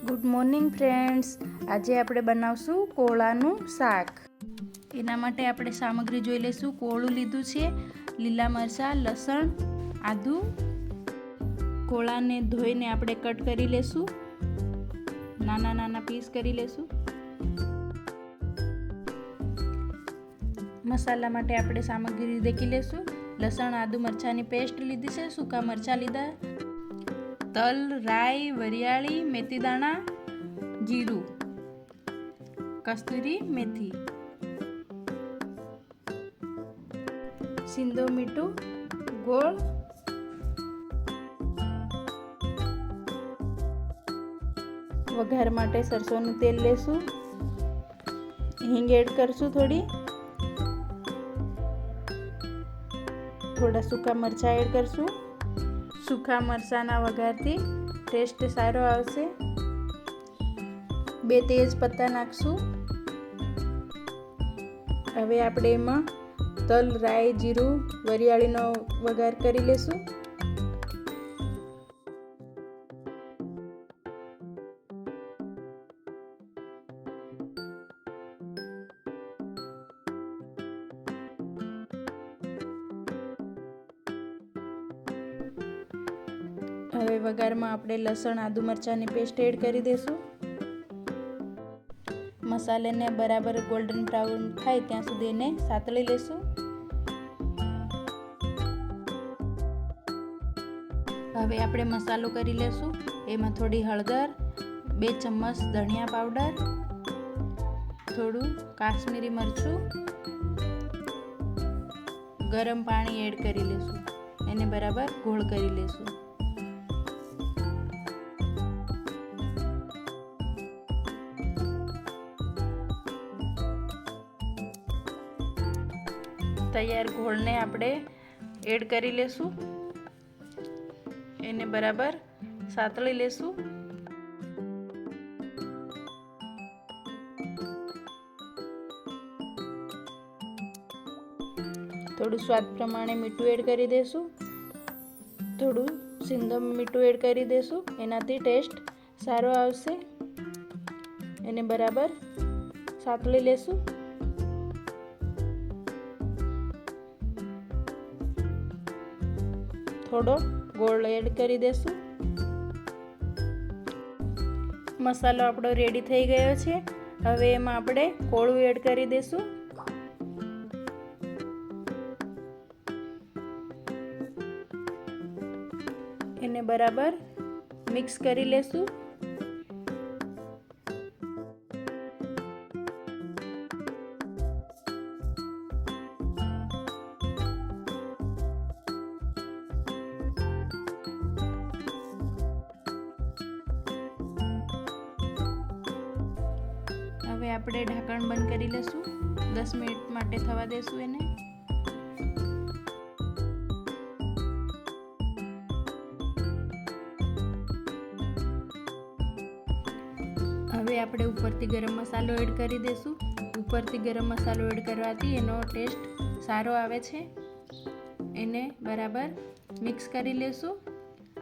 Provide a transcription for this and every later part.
Good morning friends, આજે આપણે બનાવશું કોળાનું શાક. એના માટે આપણે સામગ્રી જોઈ લઈશું. કોળું લીધું છે, લીલા મરચાં, લસણ, આદું. કોળાને ધોઈને આપણે કટ કરી લેશું, નાના નાના પીસ કરી લેશું. મસાલા માટે આપણે સામગ્રી દેખી લેશું. લસણ, આદુ, મરચાંની પેસ્ટ લીધી છે, સૂકા મરચાં લીધા, તલ, રાઈ, વરિયાળી, મેથી દાણા, જીરું, કસ્તુરી મેથી, સિંધો મીઠું, ગોળ, વઘાર માટે સરસોનું તેલ લેશું, હિંગ એડ કરશું, થોડા સૂકા મરચાં એડ કરશું. સૂકા મરચાંના વઘારથી ટેસ્ટ સારો આવશે. 2 તેજ પત્તા નાખશું. હવે આપણે એમાં તલ, રાઈ, જીરું, વરિયાળીનો વઘાર કરી લેશું. હવે વઘારમાં આપણે લસણ, આદુ, મરચાંની પેસ્ટ એડ કરી દઈશું. મસાલાને બરાબર ગોલ્ડન બ્રાઉન થાય ત્યાં સુધી એને સાતળી લેશું. હવે આપણે મસાલો કરી લેશું. એમાં થોડી હળદર, 2 ચમચ ધનિયા પાવડર, થોડું કાશ્મીરી મરચું, ગરમ પાણી એડ કરી લેશું. એને બરાબર ગોળ કરી લેશું. તૈયાર ગોળને આપણે એડ કરી લેશું. એને બરાબર સાતળી લેશું. થોડું સ્વાદ પ્રમાણે મીઠું એડ કરી દેશું. થોડું સિંધો મીઠું એડ કરી દેશું. એનાથી ટેસ્ટ સારો આવશે. એને બરાબર સાતળી લેશું. થોડો ગોળ એડ કરી દેશું. મસાલો આપણો રેડી થઈ ગયો છે. હવે એમાં આપણે કોળું એડ કરી દેશું. એને બરાબર મિક્સ કરી લેશું. હવે આપણે ઢાંકણ બંધ કરી લેશું. 10 મિનિટ માટે થવા દેશું એને. હવે આપણે ઉપરથી ગરમ મસાલો એડ કરી દેશું. ઉપરથી ગરમ મસાલો એડ કરવાથી એનો ટેસ્ટ સારો આવે છે. એને બરાબર મિક્સ કરી લેશું.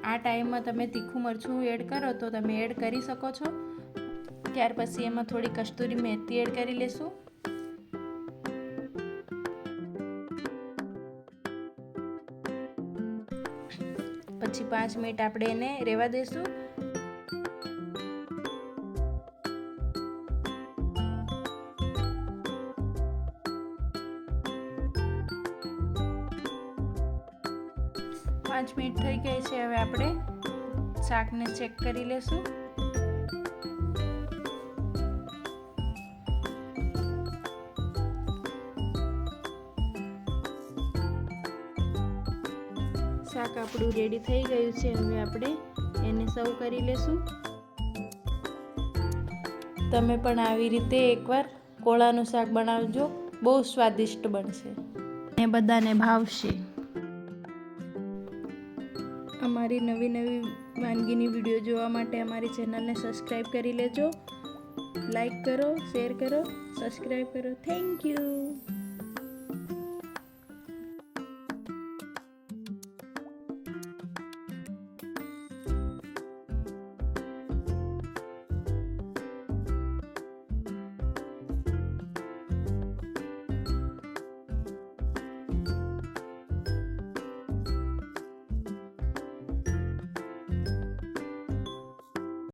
આ ટાઈમમાં તમે તીખું મરચું એડ કરો તો તમે એડ કરી શકો છો. ત્યાર પછી એમાં થોડી કસ્તુરી મેથી એડ કરી લેશું. પછી 5 મિનિટ આપણે એને રહેવા દઈશું. પાંચ મિનિટ થઈ ગઈ છે. હવે આપણે શાકને ચેક કરી લેશું. શાક આપણું રેડી થઈ ગયું છે. હવે આપણે એને સર્વ કરી લેશું. તમે પણ આવી રીતે એકવાર કોળાનું શાક બનાવજો. બહુ સ્વાદિષ્ટ બનશે અને બધાને ભાવશે. અમારી નવી વાનગીની વિડીયો જોવા માટે અમારી ચેનલને સબસ્ક્રાઈબ કરી લેજો. લાઈક કરો, શેર કરો, સબસ્ક્રાઈબ કરો. Thank you.